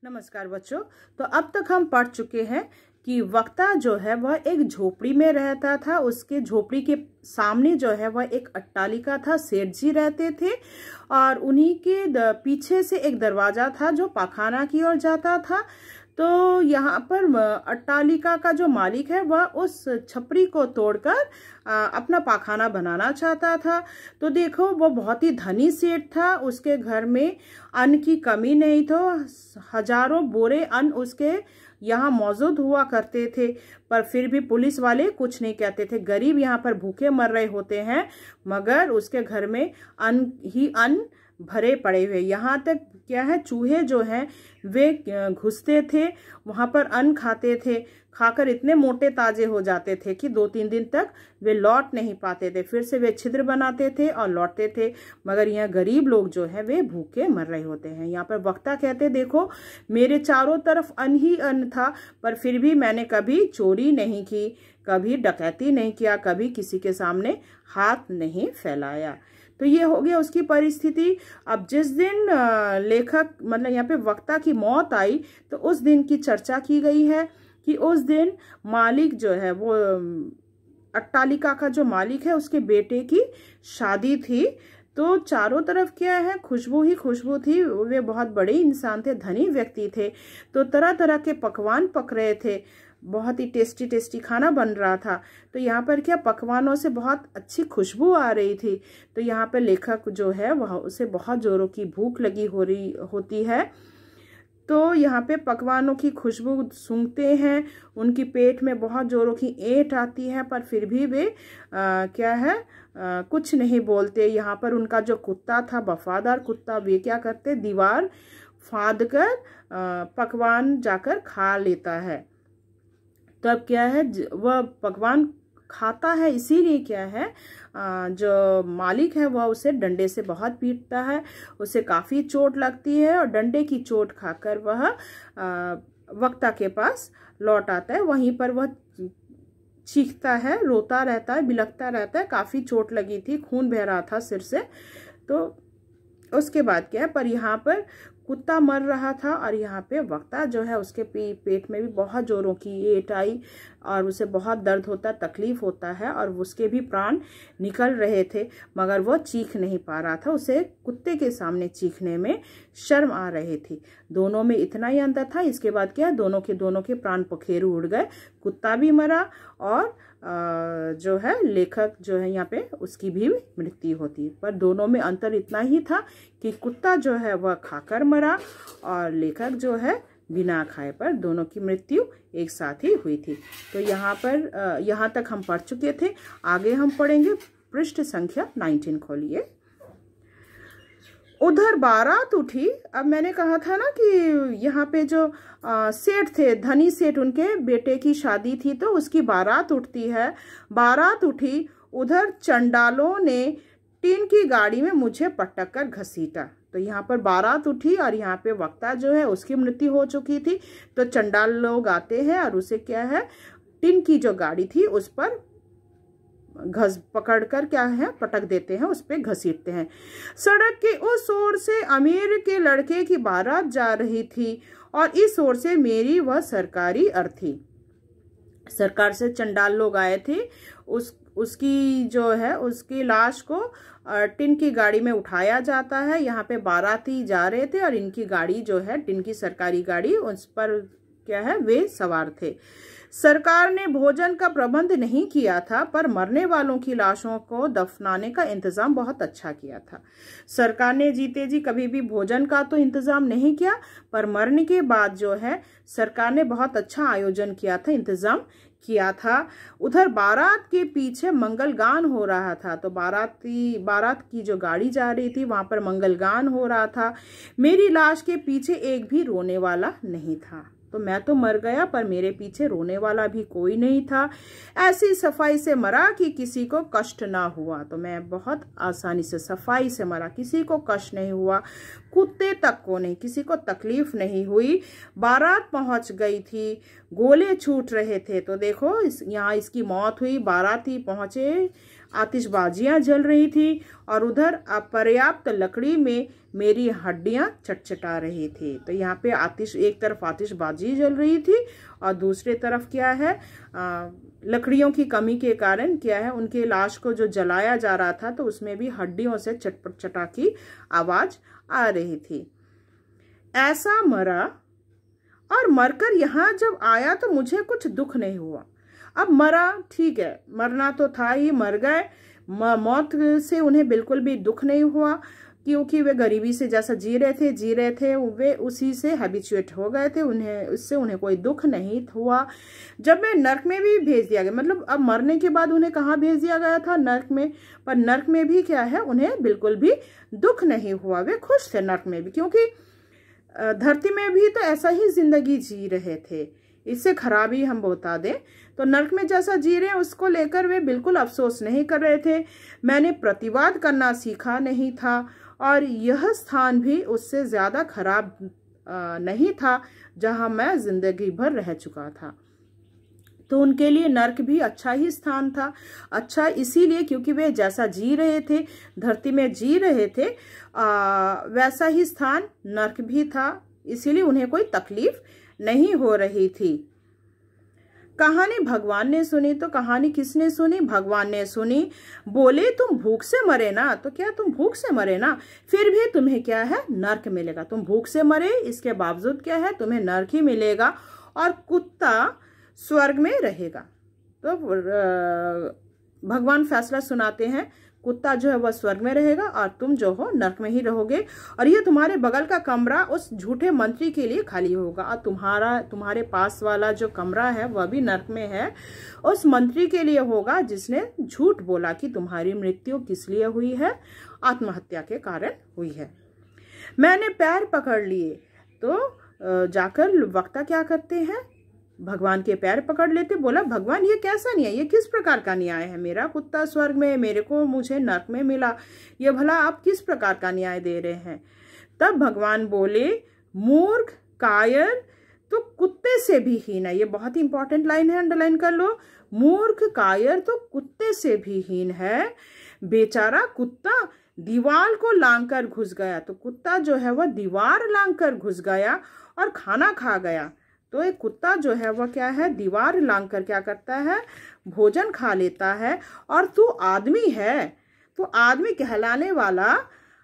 नमस्कार बच्चों। तो अब तक हम पढ़ चुके हैं कि वक्ता जो है वह एक झोपड़ी में रहता था। उसके झोपड़ी के सामने जो है वह एक अट्टालिका था, सेठ जी रहते थे और उन्हीं के पीछे से एक दरवाजा था जो पाखाना की ओर जाता था। तो यहाँ पर अट्टालिका का जो मालिक है वह उस छपरी को तोड़कर अपना पाखाना बनाना चाहता था। तो देखो वो बहुत ही धनी सेठ था, उसके घर में अन्न की कमी नहीं तो हजारों बोरे अन्न उसके यहाँ मौजूद हुआ करते थे, पर फिर भी पुलिस वाले कुछ नहीं कहते थे। गरीब यहाँ पर भूखे मर रहे होते हैं मगर उसके घर में अन्न ही अन्न भरे पड़े हुए। यहाँ तक क्या है, चूहे जो हैं वे घुसते थे वहाँ पर, अन्न खाते थे, खाकर इतने मोटे ताजे हो जाते थे कि 2-3 दिन तक वे लौट नहीं पाते थे। फिर से वे छिद्र बनाते थे और लौटते थे, मगर यहाँ गरीब लोग जो है वे भूखे मर रहे होते हैं। यहाँ पर वक्ता कहते देखो मेरे चारों तरफ अन्न ही अन्न था, पर फिर भी मैंने कभी चोरी नहीं की, कभी डकैती नहीं किया, कभी किसी के सामने हाथ नहीं फैलाया। तो ये हो गया उसकी परिस्थिति। अब जिस दिन लेखक मतलब यहाँ पे वक्ता की मौत आई तो उस दिन की चर्चा की गई है कि उस दिन मालिक जो है वो अट्टालिका का जो मालिक है उसके बेटे की शादी थी। तो चारों तरफ क्या है, खुशबू ही खुशबू थी। वे बहुत बड़े इंसान थे, धनी व्यक्ति थे, तो तरह तरह के पकवान पक रहे थे, बहुत ही टेस्टी टेस्टी खाना बन रहा था। तो यहाँ पर क्या पकवानों से बहुत अच्छी खुशबू आ रही थी। तो यहाँ पर लेखक जो है वह उसे बहुत जोरों की भूख लगी होती है। तो यहाँ पे पकवानों की खुशबू सूंघते हैं, उनकी पेट में बहुत जोरों की ऐंठ आती है, पर फिर भी वे क्या है कुछ नहीं बोलते। यहाँ पर उनका जो कुत्ता था, वफादार कुत्ता, वे क्या करते, दीवार फांद कर पकवान जाकर खा लेता है। तो अब क्या है, वह पकवान खाता है, इसीलिए क्या है जो मालिक है वह उसे डंडे से बहुत पीटता है, उसे काफ़ी चोट लगती है और डंडे की चोट खाकर वह वक्ता के पास लौट आता है। वहीं पर वह चीखता है, रोता रहता है, बिलखता रहता है, काफ़ी चोट लगी थी, खून बह रहा था सिर से। तो उसके बाद क्या है, पर यहाँ पर कुत्ता मर रहा था और यहाँ पे वक्ता जो है उसके पेट में भी बहुत जोरों की ऐंठ आई और उसे बहुत दर्द होता, तकलीफ होता है और उसके भी प्राण निकल रहे थे, मगर वो चीख नहीं पा रहा था। उसे कुत्ते के सामने चीखने में शर्म आ रही थी। दोनों में इतना ही अंतर था। इसके बाद क्या, दोनों के प्राण पखेरु उड़ गए, कुत्ता भी मरा और जो है लेखक जो है यहाँ पे उसकी भी मृत्यु होती। पर दोनों में अंतर इतना ही था कि कुत्ता जो है वह खाकर मरा और लेखक जो है बिना खाए, पर दोनों की मृत्यु एक साथ ही हुई थी। तो यहाँ पर यहाँ तक हम पढ़ चुके थे। आगे हम पढ़ेंगे पृष्ठ संख्या 19 खोलिए। उधर बारात उठी। अब मैंने कहा था ना कि यहाँ पे जो सेठ थे, धनी सेठ, उनके बेटे की शादी थी तो उसकी बारात उठती है। बारात उठी, उधर चंडालों ने टीन की गाड़ी में मुझे पटक कर घसीटा। तो यहाँ पर बारात उठी और यहाँ पे वक्ता जो है उसकी मृत्यु हो चुकी थी। तो चंडाल लोग आते हैं और उसे क्या है, टीन की जो गाड़ी थी उस पर पकड़कर क्या है पटक देते हैं, उस पे घसीटते हैं। सड़क के उस ओर से अमीर के लड़के की बारात जा रही थी और इस ओर से मेरी वह सरकारी अर्थी। सरकार से चंडाल लोग आए थे, उसकी जो है उसकी लाश को टिन की गाड़ी में उठाया जाता है। यहाँ पे बाराती जा रहे थे और इनकी गाड़ी जो है टिन की सरकारी गाड़ी, उस पर क्या है वे सवार थे। सरकार ने भोजन का प्रबंध नहीं किया था, पर मरने वालों की लाशों को दफनाने का इंतजाम बहुत अच्छा किया था। सरकार ने जीते जी कभी भी भोजन का तो इंतजाम नहीं किया, पर मरने के बाद जो है सरकार ने बहुत अच्छा आयोजन किया था, इंतजाम किया था। उधर बारात के पीछे मंगल गान हो रहा था। तो बारात की जो गाड़ी जा रही थी वहां पर मंगल गान हो रहा था। मेरी लाश के पीछे एक भी रोने वाला नहीं था। तो मैं तो मर गया पर मेरे पीछे रोने वाला भी कोई नहीं था। ऐसी सफाई से मरा कि किसी को कष्ट ना हुआ। तो मैं बहुत आसानी से सफाई से मरा, किसी को कष्ट नहीं हुआ, कुत्ते तक को नहीं, किसी को तकलीफ नहीं हुई। बारात पहुंच गई थी, गोले छूट रहे थे। तो देखो यहाँ इसकी मौत हुई, बाराती पहुंचे आतिशबाजियां जल रही थी और उधर अपर्याप्त लकड़ी में मेरी हड्डियां चटचटा रही थी। तो यहाँ पे एक तरफ आतिशबाजी जल रही थी और दूसरी तरफ क्या है, लकड़ियों की कमी के कारण क्या है, उनके लाश को जो जलाया जा रहा था तो उसमें भी हड्डियों से चटपट चटा की आवाज आ रही थी। ऐसा मरा और मरकर यहाँ जब आया तो मुझे कुछ दुख नहीं हुआ। अब मरा, ठीक है, मरना तो था ही, मर गए, मौत से उन्हें बिल्कुल भी दुख नहीं हुआ, क्योंकि वे गरीबी से जैसा जी रहे थे वे उसी से हैबिचुएट हो गए थे, उन्हें कोई दुख नहीं हुआ। जब मैं नर्क में भी भेज दिया गया, मतलब अब मरने के बाद उन्हें कहाँ भेज दिया गया था, नर्क में, पर नर्क में भी क्या है, उन्हें बिल्कुल भी दुख नहीं हुआ, वे खुश थे नर्क में भी, क्योंकि धरती में भी तो ऐसा ही जिंदगी जी रहे थे। इससे खराबी हम बता दें तो नर्क में जैसा जी रहे हैं उसको लेकर वे बिल्कुल अफसोस नहीं कर रहे थे। मैंने प्रतिवाद करना सीखा नहीं था और यह स्थान भी उससे ज्यादा खराब नहीं था जहां मैं जिंदगी भर रह चुका था। तो उनके लिए नर्क भी अच्छा ही स्थान था। अच्छा इसीलिए क्योंकि वे जैसा जी रहे थे, धरती में जी रहे थे, वैसा ही स्थान नर्क भी था, इसीलिए उन्हें कोई तकलीफ नहीं हो रही थी। कहानी भगवान ने सुनी, तो कहानी किसने सुनी? भगवान ने सुनी। बोले तुम भूख से मरे ना, तो क्या तुम भूख से मरे ना, फिर भी तुम्हें क्या है, नर्क मिलेगा। तुम भूख से मरे, इसके बावजूद क्या है, तुम्हें नर्क ही मिलेगा और कुत्ता स्वर्ग में रहेगा। तो भगवान फैसला सुनाते हैं, कुत्ता जो है वह स्वर्ग में रहेगा और तुम जो हो नर्क में ही रहोगे, और ये तुम्हारे बगल का कमरा उस झूठे मंत्री के लिए खाली होगा, और तुम्हारे पास वाला जो कमरा है वह भी नर्क में है, उस मंत्री के लिए होगा जिसने झूठ बोला कि तुम्हारी मृत्यु किस लिए हुई है, आत्महत्या के कारण हुई है। मैंने पैर पकड़ लिए, तो जाकर वक्ता क्या करते हैं, भगवान के पैर पकड़ लेते। बोला भगवान ये कैसा न्याय, ये किस प्रकार का न्याय है, मेरा कुत्ता स्वर्ग में, मुझे नर्क में मिला, ये भला आप किस प्रकार का न्याय दे रहे हैं। तब भगवान बोले मूर्ख कायर, तो कुत्ते से भी हीन है। ये बहुत ही इंपॉर्टेंट लाइन है, अंडरलाइन कर लो। मूर्ख कायर तो कुत्ते से भी हीन है। बेचारा कुत्ता दीवार को लांघकर घुस गया, तो कुत्ता जो है वह दीवार लांघकर घुस गया और खाना खा गया। तो एक कुत्ता जो है वह क्या है, दीवार लांघकर क्या करता है, भोजन खा लेता है। और तू आदमी है, तो आदमी कहलाने वाला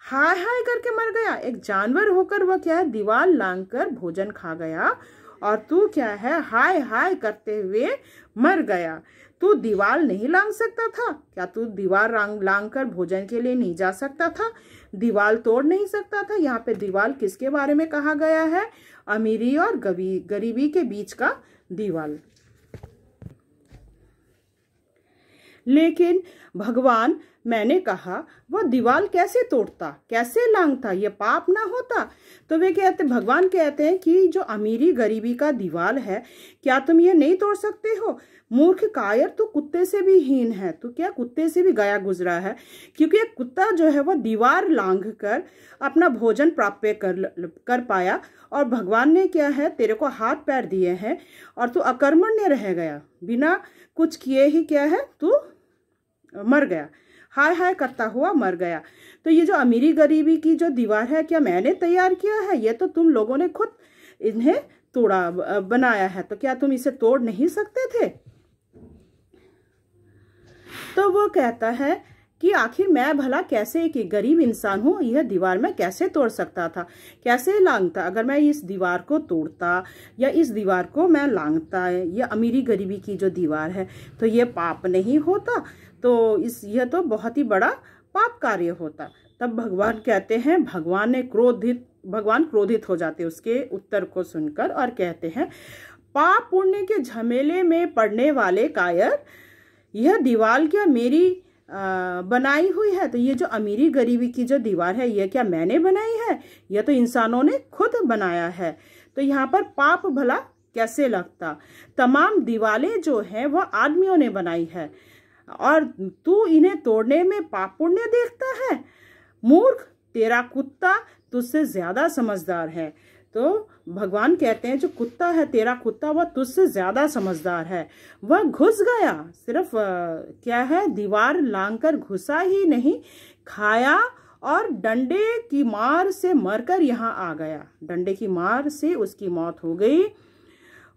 हाय हाय करके मर गया। एक जानवर होकर वह क्या है, दीवार लांघकर भोजन खा गया, और तू क्या है, हाय हाय करते हुए मर गया। तू दीवार नहीं लांघ सकता था क्या? तू दीवार लांघकर भोजन के लिए नहीं जा सकता था? दीवार तोड़ नहीं सकता था? यहाँ पे दीवार किसके बारे में कहा गया है? अमीरी और गरीबी के बीच का दीवार। लेकिन भगवान, मैंने कहा वह दीवार कैसे तोड़ता, कैसे लांघता, ये पाप ना होता? तो वे कहते, भगवान कहते हैं कि जो अमीरी गरीबी का दीवार है, क्या तुम ये नहीं तोड़ सकते हो? मूर्ख कायर, तो कुत्ते से भी हीन है, तो क्या कुत्ते से भी गया गुजरा है, क्योंकि एक कुत्ता जो है वह दीवार लांघकर अपना भोजन प्राप्त कर पाया, और भगवान ने क्या है, तेरे को हाथ पैर दिए हैं और तू अकर्मण्य रह गया, बिना कुछ किए ही क्या है, तू मर गया, हाय हाय करता हुआ मर गया। तो ये जो अमीरी गरीबी की जो दीवार है, क्या मैंने तैयार किया है? ये तो तुम लोगों ने खुद इन्हें तोड़ा बनाया है, तो क्या तुम इसे तोड़ नहीं सकते थे? तो वो कहता है कि आखिर मैं भला कैसे एक गरीब इंसान हूं, यह दीवार में कैसे तोड़ सकता था, कैसे लांघता? अगर मैं इस दीवार को तोड़ता या इस दीवार को मैं लांघता, यह अमीरी गरीबी की जो दीवार है, तो ये पाप नहीं होता, तो यह तो बहुत ही बड़ा पाप कार्य होता। तब भगवान कहते हैं, भगवान क्रोधित हो जाते उसके उत्तर को सुनकर, और कहते हैं, पाप पुण्य के झमेले में पड़ने वाले कायर, यह दीवार क्या मेरी बनाई हुई है? तो ये जो अमीरी गरीबी की जो दीवार है, यह क्या मैंने बनाई है? यह तो इंसानों ने खुद बनाया है। तो यहाँ पर पाप भला कैसे लगता? तमाम दीवारें जो हैं वह आदमियों ने बनाई है, और तू इन्हें तोड़ने में पाप पुण्य देखता है? मूर्ख, तेरा कुत्ता तुझसे ज्यादा समझदार है। तो भगवान कहते हैं जो कुत्ता है, तेरा कुत्ता, वह तुझसे ज्यादा समझदार है। वह घुस गया, सिर्फ क्या है, दीवार लांघकर घुसा ही नहीं, खाया और डंडे की मार से मरकर यहाँ आ गया। डंडे की मार से उसकी मौत हो गई।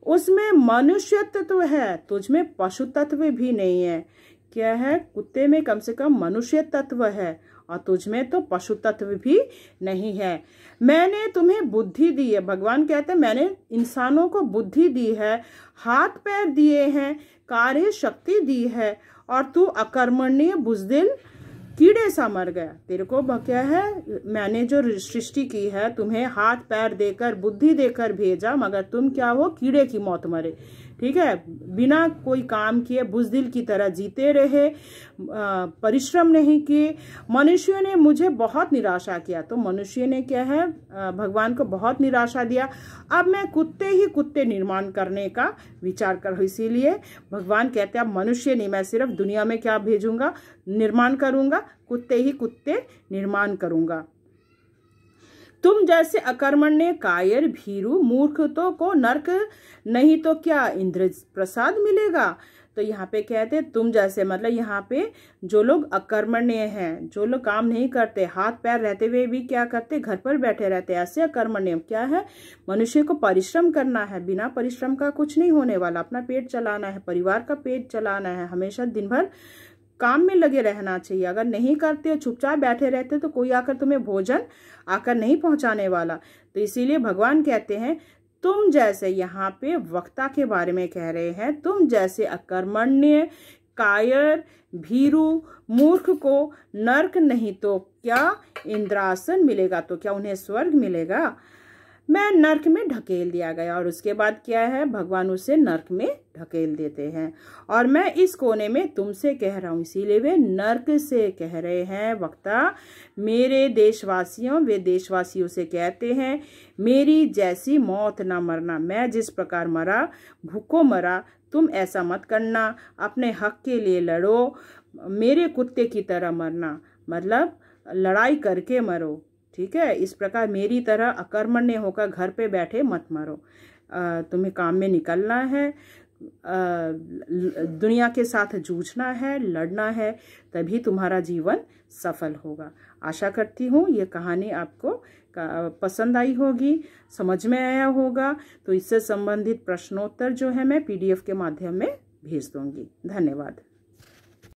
उसमें मनुष्य तत्व है, तुझमें पशु तत्व भी नहीं है। क्या है, कुत्ते में कम से कम मनुष्य तत्व है और तुझमें तो पशु तत्व भी नहीं है। मैंने तुम्हें बुद्धि दी है, भगवान कहते हैं मैंने इंसानों को बुद्धि दी है, हाथ पैर दिए हैं, कार्य शक्ति दी है, और तू अकर्मण्य बुजदिल कीड़े सा मर गया। तेरे को क्या है, मैंने जो सृष्टि की है, तुम्हें हाथ पैर देकर बुद्धि देकर भेजा, मगर तुम क्या हो, कीड़े की मौत मरे। ठीक है, बिना कोई काम किए बुजदिल की तरह जीते रहे, परिश्रम नहीं किए। मनुष्य ने मुझे बहुत निराशा किया, तो मनुष्य ने क्या है, भगवान को बहुत निराशा दिया। अब मैं कुत्ते ही कुत्ते निर्माण करने का विचार कर रहा हूं। इसीलिए भगवान कहते हैं अब मनुष्य नहीं, मैं सिर्फ दुनिया में क्या भेजूंगा, निर्माण करूंगा, कुत्ते ही कुत्ते निर्माण करूंगा। तुम जैसे अकर्मण्य, कायर, भीरू, मूर्ख तो को नरक नहीं तो क्या इंद्र प्रसाद मिलेगा। तो यहाँ पे कहते हैं तुम जैसे, मतलब यहाँ पे जो लोग अकर्मण्य हैं, जो लोग काम नहीं करते, हाथ पैर रहते हुए भी क्या करते, घर पर बैठे रहते, ऐसे अकर्मण्य क्या है। मनुष्य को परिश्रम करना है, बिना परिश्रम का कुछ नहीं होने वाला। अपना पेट चलाना है, परिवार का पेट चलाना है, हमेशा दिन भर काम में लगे रहना चाहिए। अगर नहीं करते हो, चुपचाप बैठे रहते, तो कोई आकर तुम्हें भोजन आकर नहीं पहुंचाने वाला। तो इसीलिए भगवान कहते हैं तुम जैसे, यहाँ पे वक्ता के बारे में कह रहे हैं, तुम जैसे अकर्मण्य, कायर, भीरू, मूर्ख को नरक नहीं तो क्या इंद्रासन मिलेगा, तो क्या उन्हें स्वर्ग मिलेगा। मैं नरक में ढकेल दिया गया, और उसके बाद क्या है, भगवान उसे नरक में ढकेल देते हैं। और मैं इस कोने में तुमसे कह रहा हूँ, इसीलिए वे नरक से कह रहे हैं वक्ता। मेरे देशवासियों, वे देशवासियों से कहते हैं मेरी जैसी मौत ना मरना। मैं जिस प्रकार मरा, भूखों मरा, तुम ऐसा मत करना, अपने हक के लिए लड़ो, मेरे कुत्ते की तरह मरना, मतलब लड़ाई करके मरो। ठीक है, इस प्रकार मेरी तरह अकर्मण्य होकर घर पे बैठे मत मरो। तुम्हें काम में निकलना है, दुनिया के साथ जूझना है, लड़ना है, तभी तुम्हारा जीवन सफल होगा। आशा करती हूँ ये कहानी आपको पसंद आई होगी, समझ में आया होगा। तो इससे संबंधित प्रश्नोत्तर जो है मैं PDF के माध्यम में भेज दूंगी। धन्यवाद।